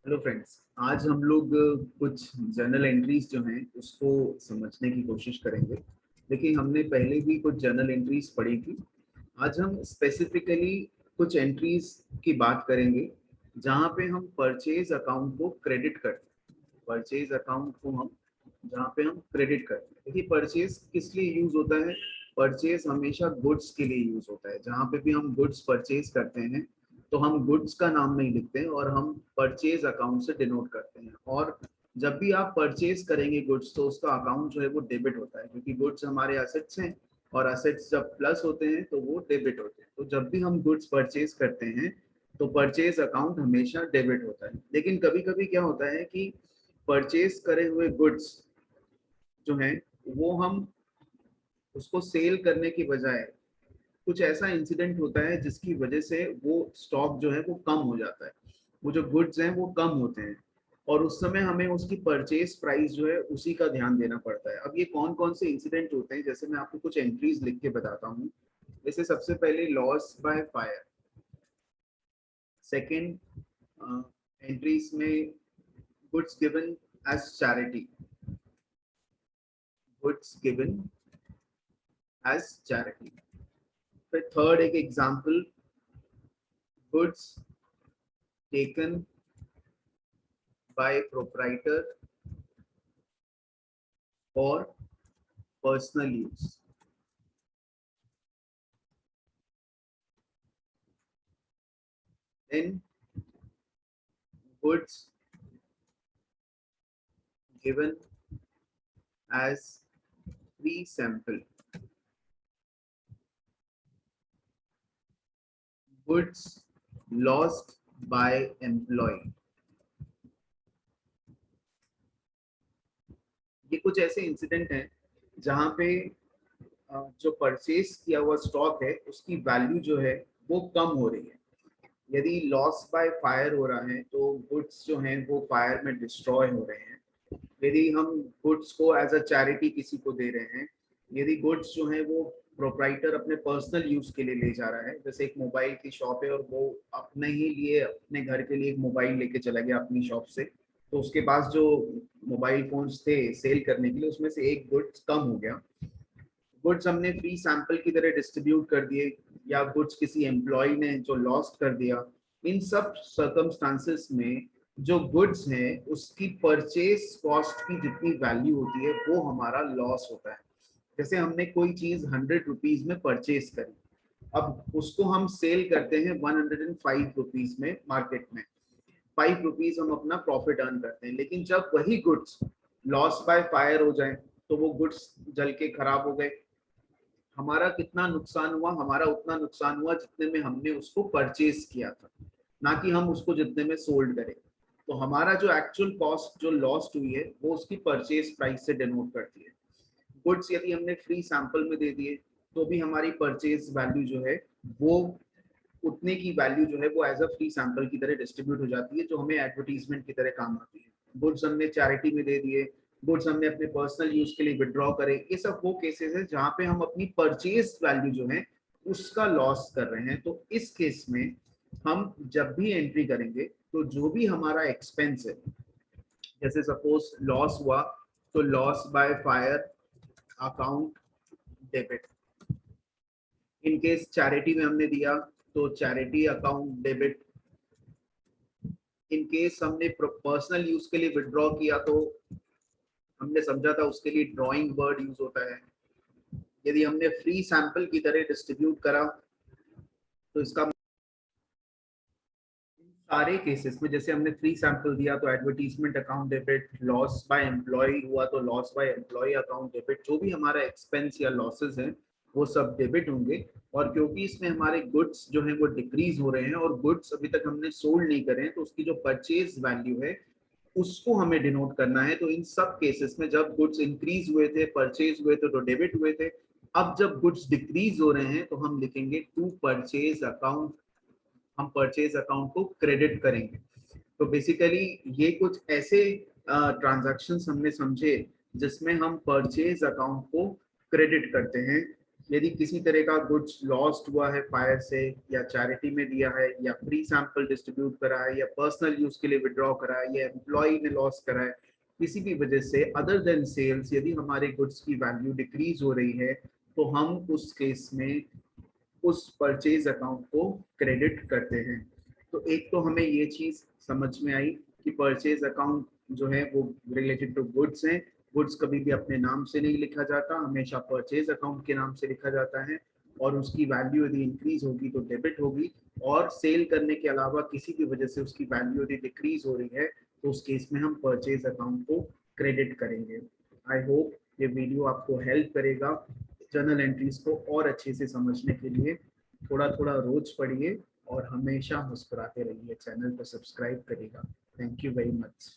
Hello friends. आज हम लोग कुछ जर्नल एंट्रीज जो हैं उसको समझने की कोशिश करेंगे। देखिए, हमने पहले भी कुछ जर्नल एंट्रीज पढ़ी थी। आज हम स्पेसिफिकली कुछ एंट्रीज की बात करेंगे जहां पे हम परचेज अकाउंट को क्रेडिट करते हैं। परचेज अकाउंट को हम जहां पे हम क्रेडिट करते हैं। देखिए, परचेज किस लिए यूज होता है? परचेज हमेशा गुड्स के लिए यूज होता है। जहां पे भी हम गुड्स परचेज करते हैं तो हम गुड्स का नाम नहीं लिखते हैं और हम परचेज अकाउंट से डिनोट करते हैं। और जब भी आप परचेज करेंगे गुड्स तो उसका अकाउंट जो है वो डेबिट होता है, क्योंकि गुड्स हमारे असेट्स हैं और असेट्स जब प्लस होते हैं तो वो डेबिट होते हैं। तो जब भी हम गुड्स परचेज करते हैं तो परचेज अकाउंट हमेशा डेबिट होता है। लेकिन कभी कभी क्या होता है कि परचेज करे हुए गुड्स जो हैं वो हम उसको सेल करने की बजाय कुछ ऐसा इंसिडेंट होता है जिसकी वजह से वो स्टॉक जो है वो कम हो जाता है। वो जो गुड्स हैं वो कम होते हैं और उस समय हमें उसकी परचेज प्राइस जो है उसी का ध्यान देना पड़ता है। अब ये कौन कौन से इंसिडेंट होते हैं, जैसे मैं आपको कुछ एंट्रीज लिख के बताता हूँ। जैसे सबसे पहले loss by fire. Second entries में goods given as charity. Goods given as charity. फिर थर्ड एक example, goods taken by proprietor for personal use. Then goods given as free sample. Goods lost by employee. ये कुछ ऐसे incident हैं जहां पे जो परचेज किया हुआ स्टॉक है उसकी वैल्यू जो है वो कम हो रही है। यदि लॉस बाय फायर हो रहा है तो गुड्स जो हैं वो फायर में डिस्ट्रॉय हो रहे हैं। यदि हम गुड्स को एज अ चैरिटी किसी को दे रहे हैं, यदि गुड्स जो है वो प्रोप्राइटर अपने पर्सनल यूज के लिए ले जा रहा है, जैसे एक मोबाइल की शॉप है और वो अपने ही लिए अपने घर के लिए एक मोबाइल लेके चला गया अपनी शॉप से, तो उसके पास जो मोबाइल फोन्स थे सेल करने के लिए उसमें से एक गुड्स कम हो गया। गुड्स हमने फ्री सैंपल की तरह डिस्ट्रीब्यूट कर दिए या गुड्स किसी एम्प्लॉय ने जो लॉस्ट कर दिया। इन सब सर्कमस्टांसेस में जो गुड्स हैं उसकी परचेज कॉस्ट की जितनी वैल्यू होती है वो हमारा लॉस होता है। जैसे हमने कोई चीज 100 रुपीज में परचेज करी, अब उसको हम सेल करते हैं 105 रुपीज में मार्केट में। 5 रुपीज हम अपना प्रॉफिट अर्न करते हैं। लेकिन जब वही गुड्स लॉस बाय फायर हो जाए तो वो गुड्स जल के खराब हो गए, हमारा कितना नुकसान हुआ? हमारा उतना नुकसान हुआ जितने में हमने उसको परचेज किया था, ना कि हम उसको जितने में सोल्ड करें। तो हमारा जो एक्चुअल कॉस्ट जो लॉस्ट हुई है वो उसकी परचेज प्राइस से डिनोट करती है। गुड्स यदि हमने फ्री सैंपल में दे दिए तो भी हमारी परचेज वैल्यू जो है वो उतने की वैल्यू जो है वो एज अ फ्री सैंपल की तरह डिस्ट्रीब्यूट हो जाती है, जो हमें एडवर्टीजमेंट की तरह काम आती है। गुड्स हमने चैरिटी में दे दिए, गुड्स हमने अपने पर्सनल यूज के लिए विड्रॉ करे, ये सब वो केसेस है जहां पे हम अपनी परचेज वैल्यू जो है उसका लॉस कर रहे हैं। तो इस केस में हम जब भी एंट्री करेंगे तो जो भी हमारा एक्सपेंस है, जैसे सपोज लॉस हुआ तो loss by fire account debit. In case charity में हमने दिया तो charity account debit. In case हमने पर्सनल यूज के लिए विड्रॉ किया तो हमने समझा था उसके लिए ड्राइंग वर्ड यूज होता है। यदि हमने फ्री सैंपल की तरह डिस्ट्रीब्यूट करा तो इसका सारे केसेस में, जैसे हमने फ्री सैंपल दिया तो advertisement account debit, loss by employ हुआ तो loss by employ account debit. जो भी हमारा एक्सपेंस या लॉसेस हैं वो सब डेबिट होंगे। और क्योंकि इसमें हमारे गुड्स जो हैं वो डिक्रीज हो रहे हैं और गुड्स अभी तक हमने सोल्ड नहीं करे हैं, तो उसकी जो परचेज वैल्यू है उसको हमें डिनोट करना है। तो इन सब केसेस में जब गुड्स इंक्रीज हुए थे, परचेज हुए थे तो डेबिट हुए थे। अब जब गुड्स डिक्रीज हो रहे हैं तो हम लिखेंगे टू परचेज अकाउंट, हम परचेज अकाउंट को क्रेडिट करेंगे। तो बेसिकली ये कुछ ऐसे ट्रांजैक्शंस हमने समझे जिसमें हम परचेज अकाउंट को क्रेडिट करते हैं, यदि किसी तरह का गुड्स लॉस्ट हुआ है फायर से, या चैरिटी में दिया है, या फ्री सैंपल डिस्ट्रीब्यूट करा है, या पर्सनल यूज के लिए विड्रॉ करा है, या एम्प्लॉय ने लॉस करा है, किसी भी वजह से अदर देन सेल्स यदि हमारे गुड्स की वैल्यू डिक्रीज हो रही है, तो हम उस केस में उस परचेज अकाउंट को क्रेडिट करते हैं। तो एक तो हमें ये चीज समझ में आई कि परचेज अकाउंट जो है वो रिलेटेड टू गुड्स हैं। गुड्स कभी भी अपने नाम से नहीं लिखा जाता, हमेशा परचेज अकाउंट के नाम से लिखा जाता है, और उसकी वैल्यू यदि इंक्रीज होगी तो डेबिट होगी, और सेल करने के अलावा किसी भी वजह से उसकी वैल्यू यदि डिक्रीज हो रही है तो उस केस में हम परचेज अकाउंट को क्रेडिट करेंगे। आई होप ये वीडियो आपको हेल्प करेगा जर्नल एंट्रीज को और अच्छे से समझने के लिए। थोड़ा थोड़ा रोज पढ़िए और हमेशा मुस्कुराते रहिए। चैनल को सब्सक्राइब करिएगा। Thank you very much.